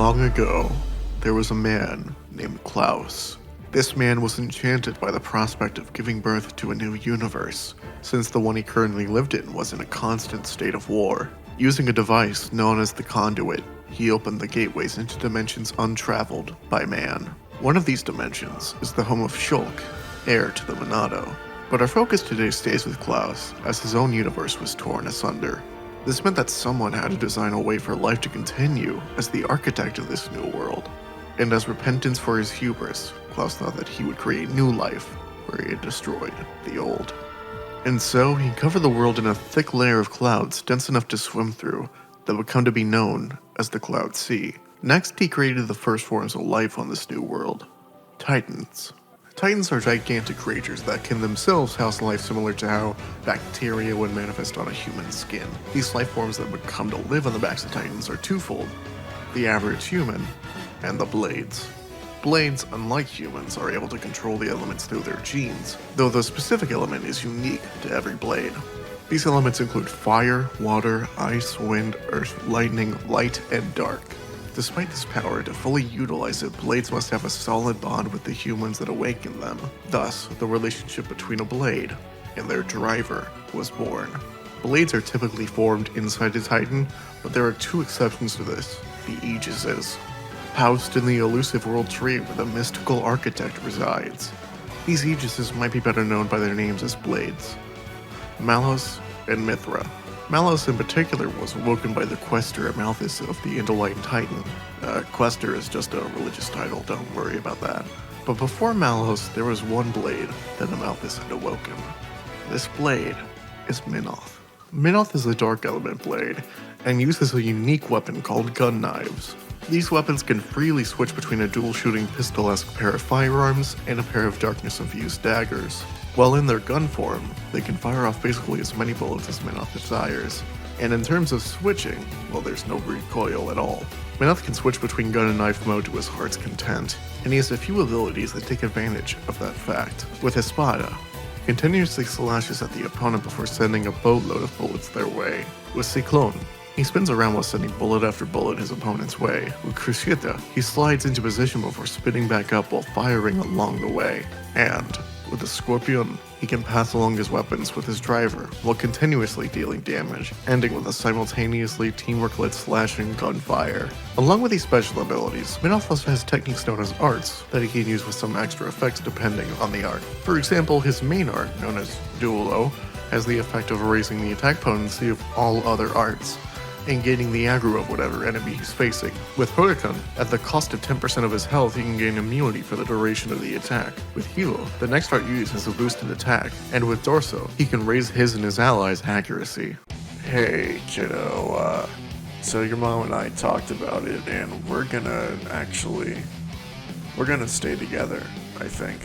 Long ago, there was a man named Klaus. This man was enchanted by the prospect of giving birth to a new universe, since the one he currently lived in was in a constant state of war. Using a device known as the Conduit, he opened the gateways into dimensions untraveled by man. One of these dimensions is the home of Shulk, heir to the Minoth. But our focus today stays with Klaus, as his own universe was torn asunder. This meant that someone had to design a way for life to continue as the architect of this new world. And as repentance for his hubris, Klaus thought that he would create new life where he had destroyed the old. And so he covered the world in a thick layer of clouds dense enough to swim through that would come to be known as the Cloud Sea. Next, he created the first forms of life on this new world, Titans. Titans are gigantic creatures that can themselves house life similar to how bacteria would manifest on a human skin. These life forms that would come to live on the backs of Titans are twofold: the average human and the Blades. Blades, unlike humans, are able to control the elements through their genes, though the specific element is unique to every Blade. These elements include fire, water, ice, wind, earth, lightning, light, and dark. Despite this power, to fully utilize it, Blades must have a solid bond with the humans that awaken them. Thus, the relationship between a Blade and their driver was born. Blades are typically formed inside a Titan, but there are two exceptions to this: the Aegises. Housed in the elusive world tree where the mystical architect resides. These Aegises might be better known by their names as Blades: Malos and Mithra. Malos in particular was awoken by the Praetor Amalthus of the Indolite Titan. Quester is just a religious title, don't worry about that. But before Malos, there was one Blade that Amalthus had awoken. This Blade is Minoth. Minoth is a dark element Blade, and uses a unique weapon called gun knives. These weapons can freely switch between a dual-shooting pistol-esque pair of firearms and a pair of darkness-infused daggers. While in their gun form, they can fire off basically as many bullets as Minoth desires. And in terms of switching, well, there's no recoil at all. Minoth can switch between gun and knife mode to his heart's content, and he has a few abilities that take advantage of that fact. With Espada, he continuously slashes at the opponent before sending a boatload of bullets their way. With Ciclone, he spins around while sending bullet after bullet his opponent's way. With Crucieta, he slides into position before spinning back up while firing along the way. And with the Scorpion, he can pass along his weapons with his driver while continuously dealing damage, ending with a simultaneously teamwork-led slashing gunfire. Along with these special abilities, Minoth also has techniques known as arts that he can use with some extra effects depending on the art. For example, his main art, known as Duelo, has the effect of erasing the attack potency of all other arts and gaining the aggro of whatever enemy he's facing. With Protocon, at the cost of 10% of his health, he can gain immunity for the duration of the attack. With Hilo, the next art used has a boosted attack, and with Dorso, he can raise his and his allies' accuracy. Hey, kiddo, so your mom and I talked about it, and we're gonna stay together, I think.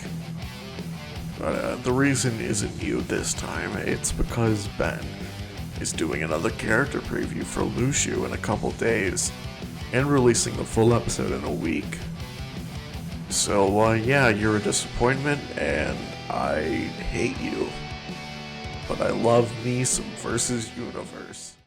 But the reason isn't you this time, it's because Ben is doing another character preview for Luxu in a couple days, and releasing the full episode in a week. So, yeah, you're a disappointment, and I hate you. But I love me some Versus Universe.